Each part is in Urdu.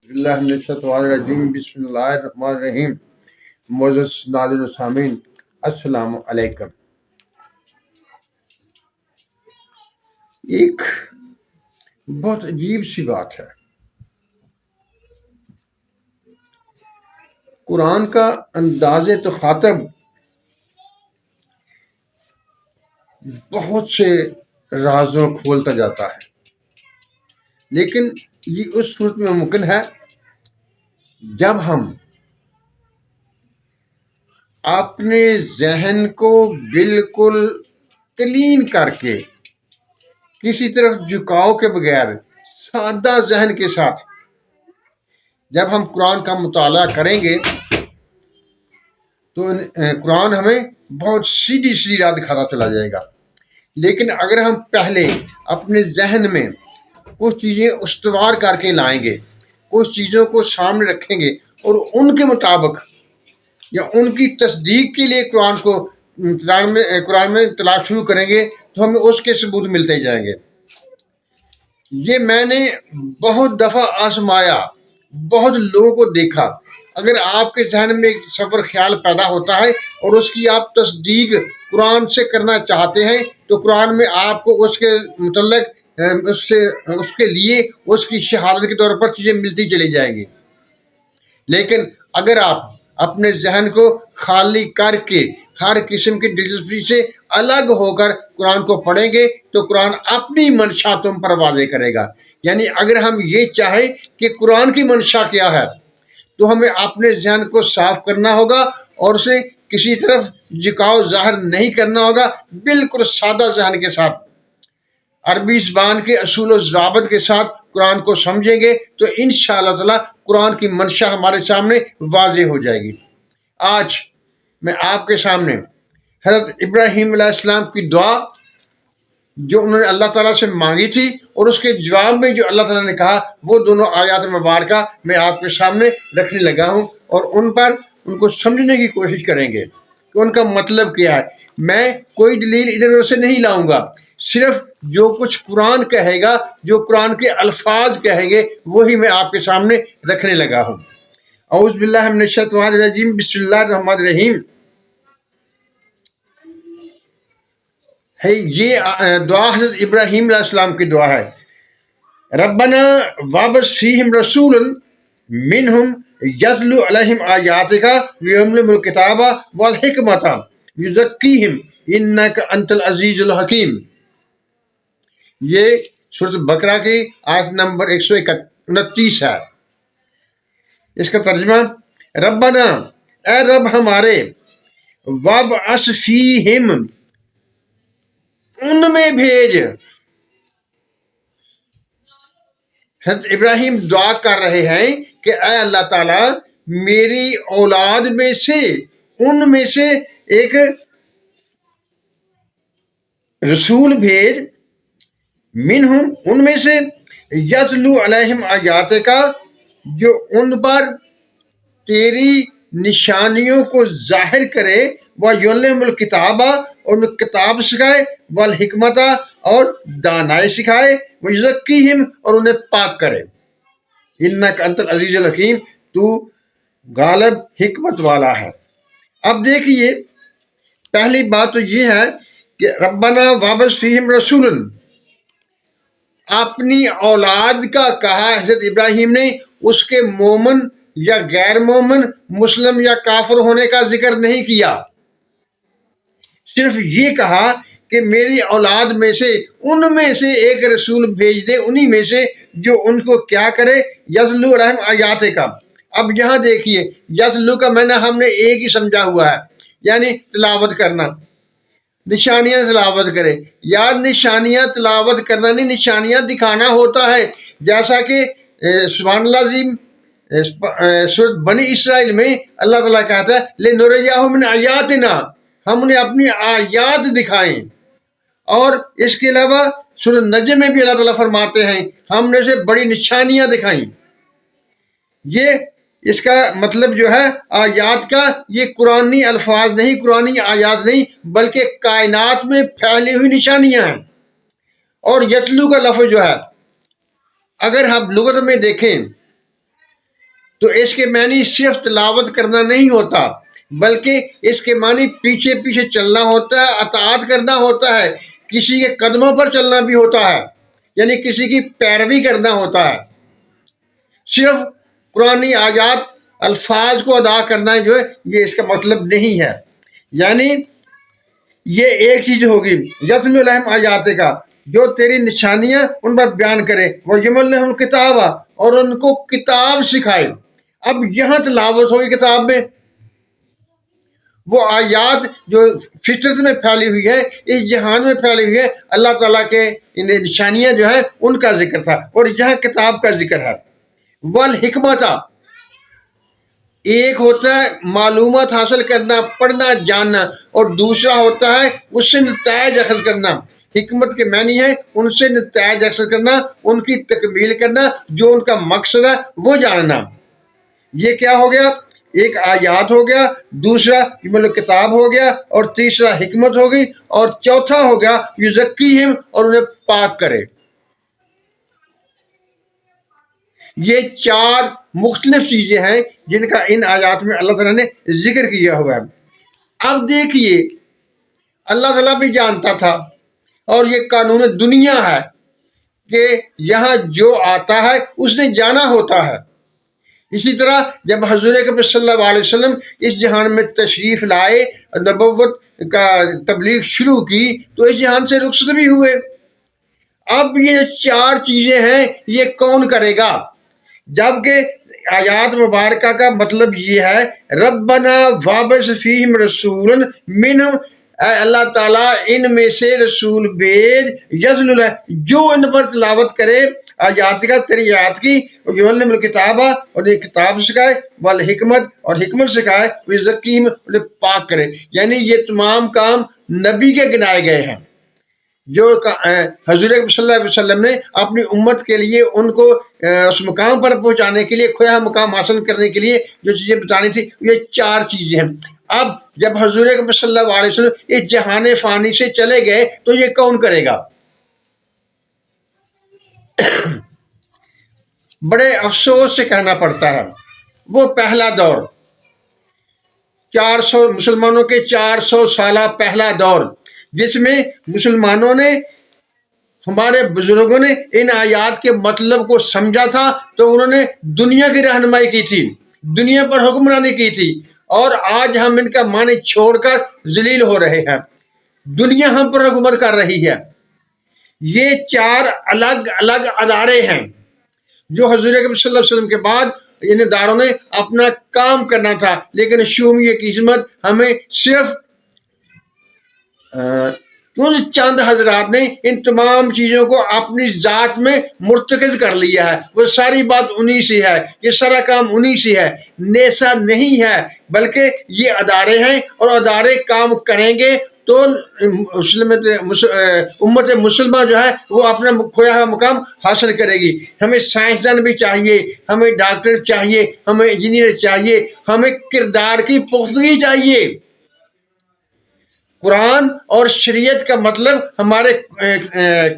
اللہ من الشیطان الرجیم بسم اللہ الرحمن الرحیم معزز ناظرین و سامعین السلام علیکم۔ ایک بہت عجیب سی بات ہے، قرآن کا انداز تخاطب بہت سے رازوں کھولتا جاتا ہے، لیکن یہ اس صورت میں ممکن ہے جب ہم اپنے ذہن کو بالکل کلین کر کے کسی طرف جھکاؤ کے بغیر سادہ ذہن کے ساتھ جب ہم قرآن کا مطالعہ کریں گے تو قرآن ہمیں بہت سیدھی سیدھی راہ دکھاتا چلا جائے گا۔ لیکن اگر ہم پہلے اپنے ذہن میں کچھ چیزیں استوار کر کے لائیں گے، کچھ چیزوں کو سامنے رکھیں گے اور ان کے مطابق یا ان کی تصدیق کے لیے قرآن میں تلاش شروع کریں گے تو ہمیں اس کے ثبوت ملتے جائیں گے۔ یہ میں نے بہت دفعہ آزمایا، بہت لوگوں کو دیکھا۔ اگر آپ کے ذہن میں ایک سفر خیال پیدا ہوتا ہے اور اس کی آپ تصدیق قرآن سے کرنا چاہتے ہیں تو قرآن میں آپ کو اس کے متعلق اس کے لیے اس کی شہادت کے طور پر چیزیں ملتی چلی جائیں گی۔ لیکن اگر آپ اپنے ذہن کو خالی کر کے ہر قسم کی دلچسپی سے الگ ہو کر قرآن کو پڑھیں گے تو قرآن اپنی منشا تم پر واضح کرے گا۔ یعنی اگر ہم یہ چاہیں کہ قرآن کی منشا کیا ہے تو ہمیں اپنے ذہن کو صاف کرنا ہوگا اور اسے کسی طرف جھکاؤ ظاہر نہیں کرنا ہوگا، بالکل سادہ ذہن کے ساتھ عربی زبان کے اصول و ضوابط کے ساتھ قرآن کو سمجھیں گے تو انشاءاللہ تعالی قرآن کی منشا ہمارے سامنے واضح ہو جائے گی۔ آج میں آپ کے سامنے حضرت ابراہیم علیہ السلام کی دعا جو انہوں نے اللہ تعالیٰ سے مانگی تھی اور اس کے جواب میں جو اللہ تعالیٰ نے کہا، وہ دونوں آیات مبارکہ میں آپ کے سامنے رکھنے لگا ہوں اور ان کو سمجھنے کی کوشش کریں گے کہ ان کا مطلب کیا ہے۔ میں کوئی دلیل ادھر ادھر سے نہیں لاؤں گا، صرف جو کچھ قرآن کہے گا، جو قرآن کے الفاظ کہیں گے، وہی میں آپ کے سامنے رکھنے لگا ہوں۔ اعوذ باللہ من الشیطان الرجیم بسم اللہ الرحمن الرحیم۔ یہ دعا حضرت ابراہیم علیہ السلام کی دعا ہے۔ ربنا وابعث فیہم رسولا منہم یتلو علیہم آیاتک ویعلمہم الکتاب والحکمۃ ویزکیہم انک انت العزیز الحکیم۔ یہ سورۃ بقرہ کی آیت نمبر 129 ہے۔ اس کا ترجمہ، ربنا اے رب ہمارے، وابعث فیہم ان میں بھیج۔ حضرت ابراہیم دعا کر رہے ہیں کہ اے اللہ تعالیٰ میری اولاد میں سے ان میں سے ایک رسول بھیج، منہم ان میں سے، یتلو علیہم آیاتک جو ان پر تیری نشانیوں کو ظاہر کرے، وَيُعَلِّمُهُمُ الْكِتَابَ اور کتاب سکھائے، والحکمت اور دانائی سکھائے، وَيُزَكِّيهِمْ اور انہیں پاک کرے۔ اِنَّكَ أَنْتَ الْعَزِيزُ الْحَكِيمُ تو غالب حکمت والا ہے۔ اب دیکھیے، پہلی بات تو یہ ہے کہ ربنا وابعث فیہم رسولا، اپنی اولاد کا کہا حضرت ابراہیم نے، اس کے مومن یا غیر مومن، مسلم یا کافر ہونے کا ذکر نہیں کیا، صرف یہ کہا کہ میری اولاد میں سے ان میں سے ایک رسول بھیج دے، انہی میں سے جو ان کو کیا کرے، یتلو علیہم آیاتک۔ اب یہاں دیکھیے، یتلو کا معنی ہم نے ایک ہی سمجھا ہوا ہے، یعنی تلاوت کرنا، نشانیاں تلاوت کرے۔ یا نشانیاں تلاوت کرنا نہیں، نشانیاں دکھانا ہوتا ہے، جیسا کہ سبحان اللہ عظیم سورۃ بنی اسرائیل میں اللہ تعالیٰ کہتا ہے لِنُرِیَہُ مِنْ آیاتنا، ہم انہیں اپنی آیات دکھائیں۔ اور اس کے علاوہ سورۃ نجم میں بھی اللہ تعالیٰ فرماتے ہیں ہم نے اسے بڑی نشانیاں دکھائیں۔ یہ اس کا مطلب جو ہے آیات کا، یہ قرآنی الفاظ نہیں، قرآنی آیات نہیں، بلکہ کائنات میں پھیلی ہوئی نشانیاں ہیں۔ اور یتلو کا لفظ جو ہے، اگر ہم لغت میں دیکھیں تو اس کے معنی صرف تلاوت کرنا نہیں ہوتا، بلکہ اس کے معنی پیچھے پیچھے چلنا ہوتا ہے، اطاعت کرنا ہوتا ہے، کسی کے قدموں پر چلنا بھی ہوتا ہے، یعنی کسی کی پیروی کرنا ہوتا ہے۔ صرف قرآنی آیات الفاظ کو ادا کرنا جو ہے یہ اس کا مطلب نہیں ہے۔ یعنی یہ ایک چیز ہوگی، یتلو علیہم آیات کا، جو تیری نشانیاں ان پر بیان کرے، وہ یمل لہم کتاب، اور ان کو کتاب سکھائے۔ اب یہاں تلاوت ہوگی کتاب میں، وہ آیات جو فطرت میں پھیلی ہوئی ہے، اس جہان میں پھیلی ہوئی ہے، اللہ تعالیٰ کے نشانیاں جو ہیں ان کا ذکر تھا، اور یہاں کتاب کا ذکر ہے۔ والحکمت، ایک ہوتا ہے معلومات حاصل کرنا، پڑھنا، جاننا، اور دوسرا ہوتا ہے اس سے نتائج حاصل کرنا۔ حکمت کے معنی ہے ان سے نتائج حاصل کرنا، ان کی تکمیل کرنا، جو ان کا مقصد ہے وہ جاننا۔ یہ کیا ہو گیا؟ ایک آیات ہو گیا، دوسرا مطلب کتاب ہو گیا، اور تیسرا حکمت ہو گئی، اور چوتھا ہو گیا یزکیہم، اور انہیں پاک کرے۔ یہ چار مختلف چیزیں ہیں جن کا ان آیات میں اللہ تعالیٰ نے ذکر کیا ہوا ہے۔ اب دیکھیے، اللہ تعالیٰ بھی جانتا تھا، اور یہ قانون دنیا ہے کہ یہاں جو آتا ہے اس نے جانا ہوتا ہے۔ اسی طرح جب حضور اکرم صلی اللہ علیہ وسلم اس جہان میں تشریف لائے، نبوت کا تبلیغ شروع کی، تو اس جہان سے رخصت بھی ہوئے۔ اب یہ چار چیزیں ہیں، یہ کون کرے گا؟ جبکہ آیات مبارکہ کا مطلب یہ ہے، ربنا وابعث فیہم رسولا منہم، اے اللہ تعالیٰ ان میں سے رسول بھیج، یتلو علیہم، جو ان پر تلاوت کرے آیات کا، تیری آیات کی، یعلم الکتاب، اور یہ کتاب سکھائے، والحکمت، اور حکمت سکھائے، ویزکیہم، انہیں پاک کرے۔ یعنی یہ تمام کام نبی کے گنائے گئے ہیں، جو حضور صلی اللہ علیہ وسلم نے اپنی امت کے لیے ان کو اس مقام پر پہنچانے کے لیے، کھویا مقام حاصل کرنے کے لیے جو چیزیں بتانی تھی، یہ چار چیزیں ہیں۔ اب جب حضور صلی اللہ علیہ وسلم اس جہان فانی سے چلے گئے تو یہ کون کرے گا؟ بڑے افسوس سے کہنا پڑتا ہے، وہ پہلا دور، 400 مسلمانوں کے 400 سالہ پہلا دور، جس میں مسلمانوں نے، ہمارے بزرگوں نے ان آیات کے مطلب کو سمجھا تھا، تو انہوں نے دنیا کی رہنمائی کی تھی، دنیا پر حکمرانی کی تھی، اور آج ہم ان کا معنی چھوڑ کر ذلیل ہو رہے ہیں، دنیا ہم پر حکومت کر رہی ہے۔ یہ چار الگ الگ ادارے ہیں جو حضور اکرم صلی اللہ علیہ وسلم کے بعد ان اداروں نے اپنا کام کرنا تھا، لیکن شومیہ کی عظمت ہمیں صرف ان چند حضرات نے ان تمام چیزوں کو اپنی ذات میں مرتکز کر لیا ہے۔ وہ ساری بات انہی سے ہے، یہ سارا کام انہی سے ہے، نیسا نہیں ہے، بلکہ یہ ادارے ہیں، اور ادارے کام کریں گے تو امت مسلمہ جو ہے وہ اپنا کھویا ہوا مقام حاصل کرے گی۔ ہمیں سائنسدان بھی چاہیے، ہمیں ڈاکٹر چاہیے، ہمیں انجینئر چاہیے، ہمیں کردار کی پختگی چاہیے۔ قرآن اور شریعت کا مطلب ہمارے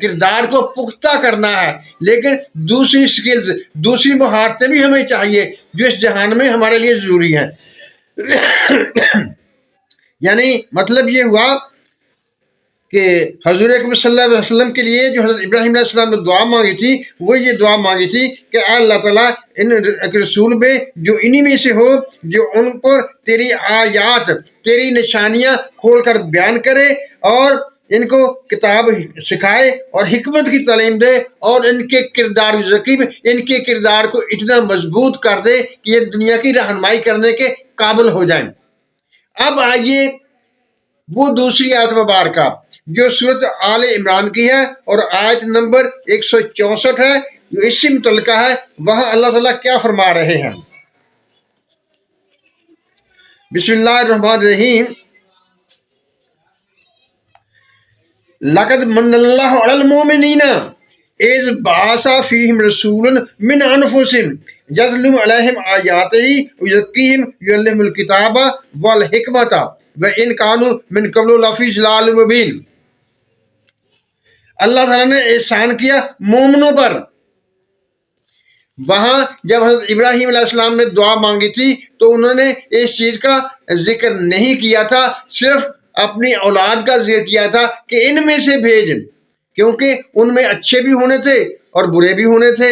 کردار کو پختہ کرنا ہے، لیکن دوسری سکلز، دوسری مہارتیں بھی ہمیں چاہیے جو اس جہان میں ہمارے لیے ضروری ہیں۔ یعنی مطلب یہ ہوا کہ حضور اکرم صلی اللہ علیہ وسلم کے لیے جو حضرت ابراہیم علیہ السلام نے دعا مانگی تھی، وہ یہ دعا مانگی تھی کہ اے اللہ تعالیٰ ان رسول میں جو انہی میں سے ہو جو ان پر تیری آیات، تیری نشانیاں کھول کر بیان کرے، اور ان کو کتاب سکھائے اور حکمت کی تعلیم دے، اور ان کے کردار ذکیب، ان کے کردار کو اتنا مضبوط کر دے کہ یہ دنیا کی رہنمائی کرنے کے قابل ہو جائیں۔ اب آئیے وہ دوسری آیت مبارکہ جو سورۃ آل عمران کی ہے، اور آیت نمبر 164 ہے، جو اس سے متعلقہ ہے، وہاں اللہ تعالیٰ کیا فرما رہے ہیں۔ بسم اللہ الرحمن الرحیم، لقد من اللہ علی المؤمنین اذ بعث فیہم رسولا من انفسہم یتلو علیہم آیاتہ ویزکیہم ویعلمہم الکتاب والحکمۃ وَإِن كَانُوا مِن قَبْلُ لَفِي ضَلَالٍ مُبِينٍ۔ اللہ تعالیٰ نے احسان کیا مومنوں پر، وہاں جب حضرت ابراہیم علیہ السلام نے دعا مانگی تھی تو انہوں نے اس چیز کا ذکر نہیں کیا تھا، صرف اپنی اولاد کا ذکر کیا تھا کہ ان میں سے بھیج، کیونکہ ان میں اچھے بھی ہونے تھے اور برے بھی ہونے تھے،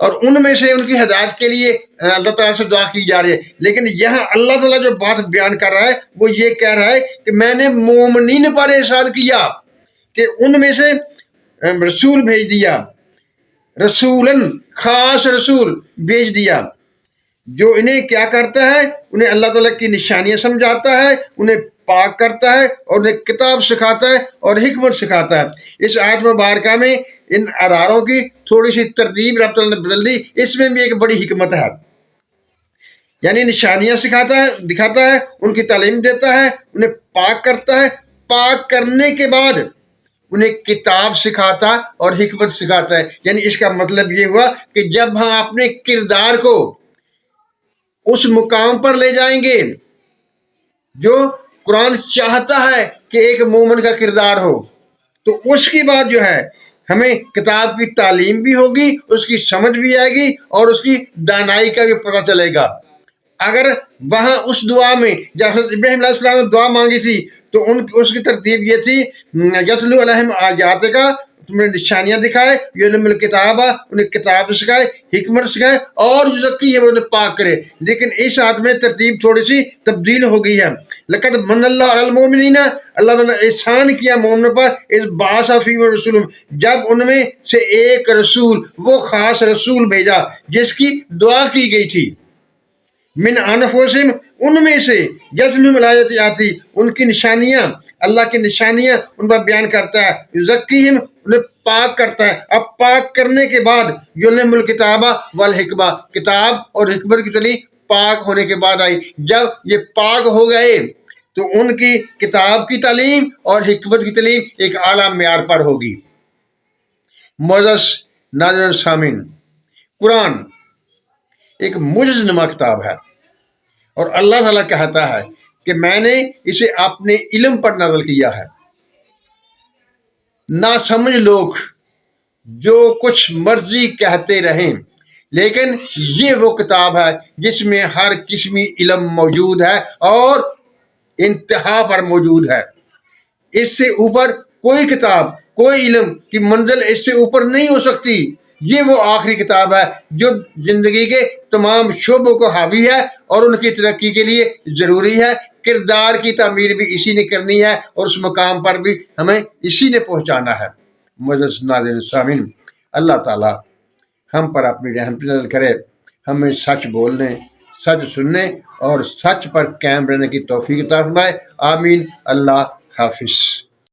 اور ان میں سے ان کی ہدایت کے لیے اللہ تعالیٰ سے دعا کی جا رہی ہے۔ لیکن یہاں اللہ تعالیٰ جو بات بیان کر رہا ہے وہ یہ کہہ رہا ہے کہ میں نے مومنین پر احسان کیا کہ ان میں سے رسول بھیج دیا، رسولن خاص رسول بھیج دیا جو انہیں کیا کرتا ہے، انہیں اللہ تعالیٰ کی نشانیاں سمجھاتا ہے، انہیں پاک کرتا ہے اور انہیں کتاب سکھاتا ہے اور حکمت سکھاتا ہے۔ اس آیت مبارکہ میں ان اراروں کی تھوڑی سی ترتیب رب تعالیٰ نے بدل دی، اس میں بھی ایک بڑی حکمت ہے۔ یعنی نشانیاں سکھاتا ہے، دکھاتا ہے، ان کی تعلیم دیتا ہے، انہیں پاک کرتا ہے، پاک کرنے کے بعد انہیں کتاب سکھاتا اور حکمت سکھاتا ہے۔ یعنی اس کا مطلب یہ ہوا کہ جب ہم اپنے کردار کو اس مقام پر لے جائیں گے جو قرآن چاہتا ہے کہ ایک مومن کا کردار ہو، تو اس کی بعد جو ہے ہمیں کتاب کی تعلیم بھی ہوگی، اس کی سمجھ بھی آئے گی اور اس کی دانائی کا بھی پتہ چلے گا۔ اگر وہاں اس دعا میں جب حضرت ابراہیم علیہ السلام نے دعا مانگی تھی تو اس کی ترتیب یہ تھی، یتلو علیہم آیات کا، تمہیں نشانیاں دکھائے، یعلم الکتاب، انہیں کتاب سکھائے، حکمت سکھائے، اور یزکی ہے، انہیں پاک کرے۔ لیکن اس آیت میں ترتیب تھوڑی سی تبدیل ہو گئی ہے۔ لقد من اللہ علی المؤمنین، اللہ تعالیٰ نے احسان کیا مومنوں پر، اس بعث فیہم رسول، جب ان میں سے ایک رسول، وہ خاص رسول بھیجا جس کی دعا کی گئی تھی، من انفسہم، ان میں سے، یتلو آیاتی، ان کی نشانیاں، اللہ کی نشانیاں ان پر بیان کرتا ہے، یزکیہم، انہیں پاک کرتا ہے۔ اب پاک کرنے کے بعد یعلم الکتاب والحکمہ، کتاب اور حکمت کی تعلیم پاک ہونے کے بعد آئی۔ جب یہ پاک ہو گئے تو ان کی کتاب کی تعلیم اور حکمت کی تعلیم ایک اعلیٰ معیار پر ہوگی۔ معزز ناظرین سامعین، قرآن ایک معجز نما کتاب ہے، اور اللہ تعالیٰ کہتا ہے کہ میں نے اسے اپنے علم پر نازل کیا ہے۔ ناسمجھ لوگ جو کچھ مرضی کہتے رہیں، لیکن یہ وہ کتاب ہے جس میں ہر قسمی علم موجود ہے اور انتہا پر موجود ہے۔ اس سے اوپر کوئی کتاب، کوئی علم کی منزل اس سے اوپر نہیں ہو سکتی۔ یہ وہ آخری کتاب ہے جو زندگی کے تمام شعبوں کو حاوی ہے اور ان کی ترقی کے لیے ضروری ہے۔ کردار کی تعمیر بھی اسی نے کرنی ہے اور اس مقام پر بھی ہمیں اسی نے پہنچانا ہے۔ معزز ناظرین سامعین، اللہ تعالیٰ ہم پر اپنی رحمت نازل کرے، ہمیں سچ بولنے، سچ سننے اور سچ پر قائم رہنے کی توفیق عطا فرمائے۔ آمین۔ اللہ حافظ۔